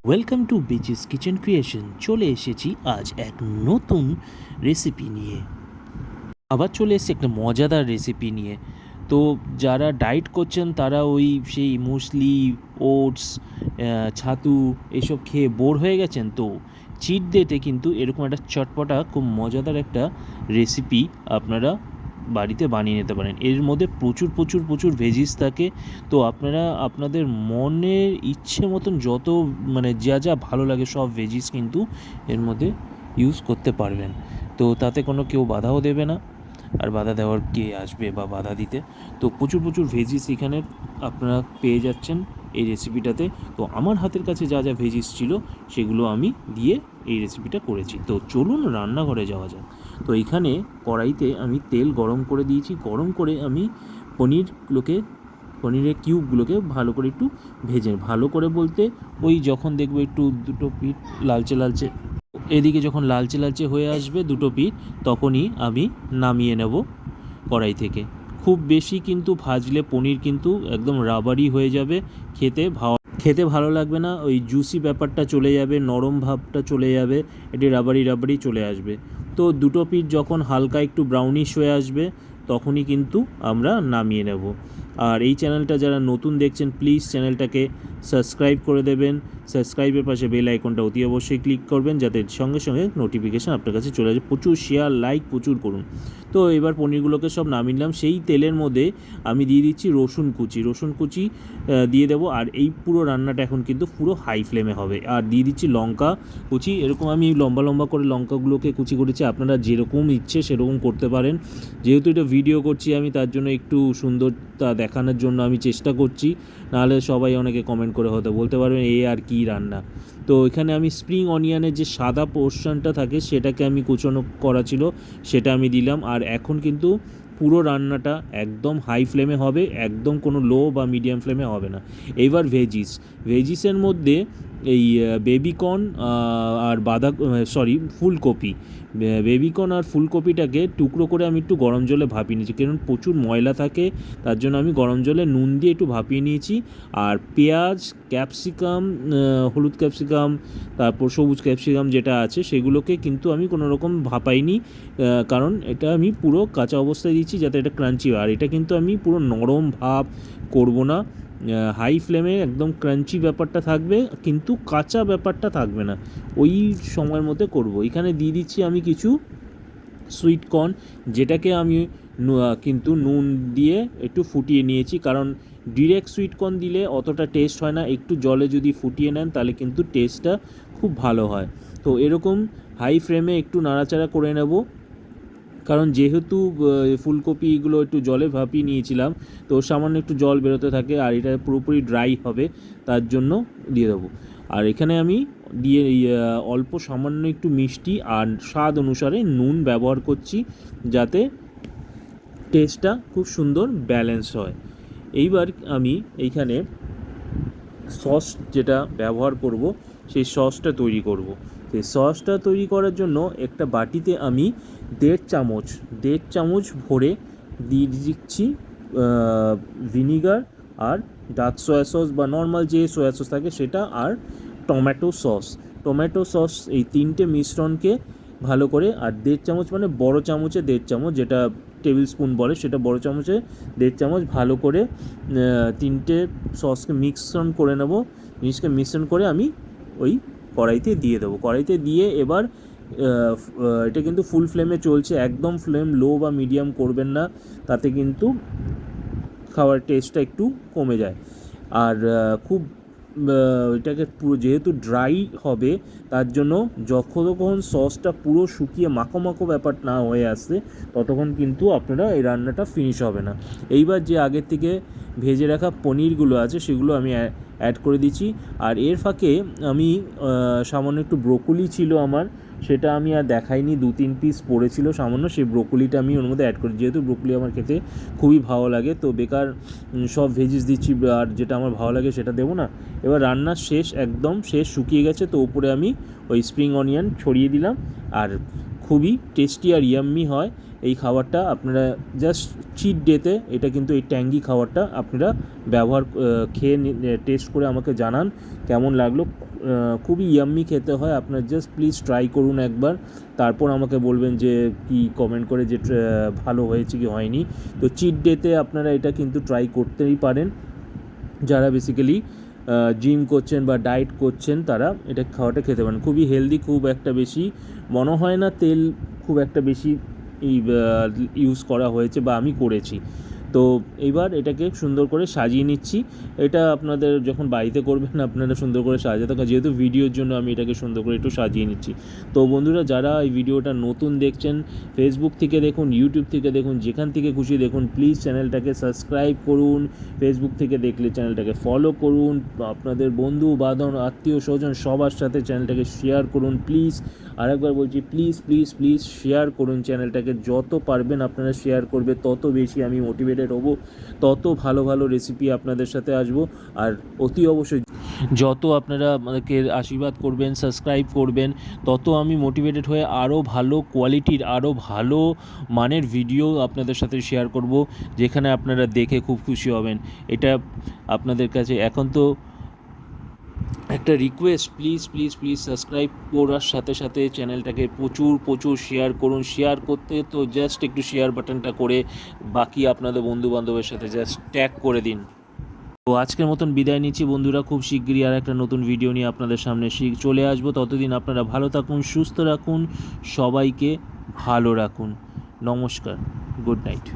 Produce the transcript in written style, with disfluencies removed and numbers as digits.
Welcome to বিচিস kitchen creation. চলে এসেছি আজ এক নতুন রেসিপি নিয়ে। আবার চলে এসেছি একটা মজাদার রেসিপি নিয়ে। তো যারা ডায়েট করছেন তারা ওই সেই মুসলি, ওটস, ছাতু এসব খেয়ে বোর হয়ে গেছেন, তো চিট ডেতে কিন্তু এরকম একটা চটপটা খুব মজাদার একটা রেসিপি আপনারা বাড়িতে বানিয়ে নিতে পারেন। এর মধ্যে প্রচুর প্রচুর প্রচুর ভেজিস থাকে। তো আপনারা আপনাদের মনের ইচ্ছে মতন যত যা যা ভালো লাগে সব ভেজিস কিন্তু এর মধ্যে ইউজ করতে পারবেন। তো তাতে কোনো কেউ বাধাও দেবে না, আর বাধা দেওয়ার কে আসবে বা বাধা দিতে। তো প্রচুর প্রচুর ভেজিস এখানে আপনারা পেয়ে যাচ্ছেন এই রেসিপিটাতে। তো আমার হাতের কাছে যা যা ভেজিস ছিল সেগুলো আমি দিয়ে এই রেসিপিটা করেছি। তো চলুন রান্নাঘরে যাওয়া যাক। তো এখানে কড়াইতে আমি তেল গরম করে দিয়েছি। গরম করে আমি পনিরের কিউবগুলোকে ভালো করে একটু ভেজে, ভালো করে বলতে ওই যখন দেখবো একটু দুটো পিঠ লালচে লালচে, এদিকে যখন লালচে লালচে হয়ে আসবে দুটো পিঠ, তখনই আমি নামিয়ে নেব কড়াই থেকে। খুব বেশি কিন্তু ভাজলে পনির কিন্তু একদম রাবারি হয়ে যাবে, খেতে ভালো লাগবে না। ওই জুসি ব্যাপারটা চলে যাবে, নরম ভাবটা চলে যাবে, এটি রাবারি রাবারি চলে আসবে। তো দুটো পিঠ যখন হালকা একটু ব্রাউনিশ হয়ে আসবে তখনই কিন্তু আমরা নামিয়ে নেব। আর এই চ্যানেলটা যারা নতুন দেখছেন প্লিজ চ্যানেলটাকে সাবস্ক্রাইব করে দেবেন। সাবস্ক্রাইবের পাশে বেল আইকনটা অতি অবশ্যই ক্লিক করবেন, যাতে সঙ্গে সঙ্গে নোটিফিকেশান আপনার কাছে চলে আসে। প্রচুর শেয়ার লাইক প্রচুর করুন। তো এবার পনিরগুলোকে সব নামিয়ে নিলাম। সেই তেলের মধ্যে আমি দিয়ে দিচ্ছি রসুন কুচি দিয়ে দেবো। আর এই পুরো রান্নাটা এখন কিন্তু পুরো হাই ফ্লেমে হবে। আর দিয়ে দিচ্ছি লঙ্কা কুচি। এরকম আমি লম্বা লম্বা করে লঙ্কাগুলোকে কুচি করেছি, আপনারা যেরকম ইচ্ছে সেরকম করতে পারেন। যেহেতু এটা ভিডিও করছি আমি, তার জন্য একটু সুন্দরতা দেখানোর জন্য আমি চেষ্টা করছি, নাহলে সবাই অনেকে কমেন্ট করে হয়তো বলতে পারবেন এ আর কি রান্না। তো এখানে আমি স্প্রিং অনিয়নের যে সাদা পোর্শনটা থাকে সেটাকে আমি কুচনো করা ছিল, সেটা আমি দিলাম। আর এখন কিন্তু পুরো রান্নাটা একদম হাই ফ্লেমে হবে, একদম কোনো লো বা মিডিয়াম ফ্লেমে হবে না। এইবার ভেজিসের মধ্যে এই বেবিকর্ন আর ফুলকপি, বেবিকর্ন আর ফুলকপিটাকে টুকরো করে আমি একটু গরম জলে ভাপিয়ে নিয়েছি, কারণ প্রচুর ময়লা থাকে, তার জন্য আমি গরম জলে নুন দিয়ে একটু ভাপিয়ে নিয়েছি। আর পেঁয়াজ, ক্যাপসিকাম, হলুদ ক্যাপসিকাম, তারপর সবুজ ক্যাপসিকাম যেটা আছে সেগুলোকে কিন্তু আমি কোনো রকম ভাপাইনি, কারণ এটা আমি পুরো কাঁচা অবস্থায় দিচ্ছি যাতে এটা ক্রাঞ্চি হয়। আর এটা কিন্তু আমি পুরো নরম ভাপ করব না, হাই ফ্লেমে একদম ক্রাঞ্চি ব্যাপারটা থাকবে, কিন্তু কাঁচা ব্যাপারটা থাকবে না, ওই সময়ের মধ্যে করব। এখানে দিয়ে দিচ্ছি আমি কিছু সুইট কর্ন, যেটাকে আমি কিন্তু নুন দিয়ে একটু ফুটিয়ে নিয়েছি, কারণ ডিরেক্ট সুইট কর্ন দিলে অতটা টেস্ট হয় না, একটু জলে যদি ফুটিয়ে নেন তাহলে কিন্তু টেস্টটা খুব ভালো হয়। তো এরকম হাই ফ্লেমে একটু নাড়াচাড়া করে নেব, কারণ যেহেতু ফুলকপিগুলো একটু জলে ভাপিয়ে নিয়েছিলাম, তো সামান্য একটু জল বেরোতে থাকে, আর এটা পুরোপুরি ড্রাই হবে, তার জন্য দিয়ে দেবো। আর এখানে আমি দিয়ে অল্প সামান্য একটু মিষ্টি আর স্বাদ অনুসারে নুন ব্যবহার করছি, যাতে টেস্টটা খুব সুন্দর ব্যালেন্স হয়। এইবার আমি এইখানে সস যেটা ব্যবহার করব সেই সসটা তৈরি করব। সেই সসটা তৈরি করার জন্য একটা বাটিতে আমি 1.5 চামচ ভরে দিয়ে দিচ্ছি ভিনিগার আর ডার্ক সয়া সস বা নর্মাল যে সয়া সস থাকে সেটা, আর টমেটো সস এই তিনটে মিশ্রণকে ভালো করে, আর 1.5 চামচ মানে বড় চামচে 1.5 চামচ, যেটা টেবিল স্পুন বলে সেটা বড় চামচে 1.5 চামচ ভালো করে তিনটে সসকে মিশ্রণ করে আমি ওই কড়াইতে দিয়ে দেবো। কড়াইতে দিয়ে এবার এটা কিন্তু ফুল ফ্লেমে চলছে, একদম ফ্লেম লো বা মিডিয়াম করবেন না, তাতে কিন্তু খাওয়ার টেস্টটা একটু কমে যায়। আর খুব এটাকে পুরো যেহেতু ড্রাই হবে, তার জন্য যতক্ষণ সসটা পুরো শুকিয়ে মাখো মাখো ব্যাপার না হয়ে আসছে ততক্ষণ কিন্তু আপনারা এই রান্নাটা ফিনিশ হবে না। এইবার যে আগের থেকে ভেজে রাখা পনিরগুলো আছে সেগুলো আমি অ্যাড করে দিচ্ছি। আর এর ফাঁকে আমি সামান্য একটু ব্রোকলি ছিল আমার, সেটা আমি আর দেখাইনি, 2-3 পিস পড়েছিল সামান্য, সেই ব্রোকলিটা আমি ওর মধ্যে অ্যাড করি, যেহেতু ব্রোকলি আমার খেতে খুবই ভালো লাগে, তো বেকার সব ভেজিস দিচ্ছি আর যেটা আমার ভালো লাগে সেটা দেবো না। এবার রান্নার একদম শেষ শুকিয়ে গেছে, তো উপরে আমি ওই স্প্রিং অনিয়ন ছড়িয়ে দিলাম, আর খুবই টেস্টি আর ইয়াম্মি হয় এই খাবারটা। আপনারা জাস্ট চিট ডেতে এটা কিন্তু এই ট্যাঙ্গি খাবারটা আপনারা খেয়ে টেস্ট করে আমাকে জানান কেমন লাগলো। খুবই ইয়াম্মি খেতে হয়, আপনারা জাস্ট প্লিজ ট্রাই করুন একবার, তারপর আমাকে বলবেন যে কি কমেন্ট করে যে ভালো হয়েছে কি হয়নি। তো চিট ডেতে আপনারা এটা কিন্তু ট্রাই করতেই পারেন, যারা বেসিক্যালি জিম করছেন বা ডায়েট করছেন তারা এটা খাওয়াটা খেতে পারেন। খুবই হেলদি, খুব একটা বেশি মনে হয় না তেল খুব একটা বেশি ইউজ করা হয়েছে বা আমি করেছি। তো এইবার এটাকে সুন্দর করে সাজিয়ে নিচ্ছি। এটা আপনাদের যখন বাড়িতে করবেন আপনারা সুন্দর করে সাজাতে থাকা, যেহেতু ভিডিওর জন্য আমি এটাকে সুন্দর করে একটু সাজিয়ে নিচ্ছি। তো বন্ধুরা, যারা এই ভিডিওটা নতুন দেখছেন, ফেসবুক থেকে দেখুন, ইউটিউব থেকে দেখুন, যেখান থেকে খুশি দেখুন, প্লিজ চ্যানেলটাকে সাবস্ক্রাইব করুন। ফেসবুক থেকে দেখলে চ্যানেলটাকে ফলো করুন, আপনাদের বন্ধু বান্ধব আত্মীয় স্বজন সবার সাথে চ্যানেলটাকে শেয়ার করুন প্লিজ। আরেকবার বলছি, প্লিজ প্লিজ প্লিজ শেয়ার করুন চ্যানেলটাকে, যত পারবেন আপনারা শেয়ার করবে তত বেশি আমি মোটিভেটেড হব, তত ভালো ভালো রেসিপি আপনাদের সাথে আসবো। আর অতি অবশ্যই যত আপনারা আমাদেরকে আশীর্বাদ করবেন, সাবস্ক্রাইব করবেন, তত আমি মোটিভেটেড হয়ে আরও ভালো কোয়ালিটির, আরও ভালো মানের ভিডিও আপনাদের সাথে শেয়ার করব, যেখানে আপনারা দেখে খুব খুশি হবেন। এটা আপনাদের কাছে এখন তো একটা request, please please please subscribe করার সাথে সাথে চ্যানেলটাকে প্রচুর প্রচুর শেয়ার করুন। শেয়ার করতে তো জাস্ট একটু শেয়ার বাটনটা করে বাকি আপনাদের বন্ধুবান্ধবের সাথে জাস্ট ট্যাগ করে দিন। তো আজকের মতন বিদায় নিচ্ছি বন্ধুরা, খুব শিগগিরই আর একটা নতুন ভিডিও নিয়ে আপনাদের সামনে চলে আসবো। ততদিন আপনারা ভালো থাকুন, সুস্থ রাখুন, সবাইকে ভালো রাখুন। নমস্কার, গুড নাইট।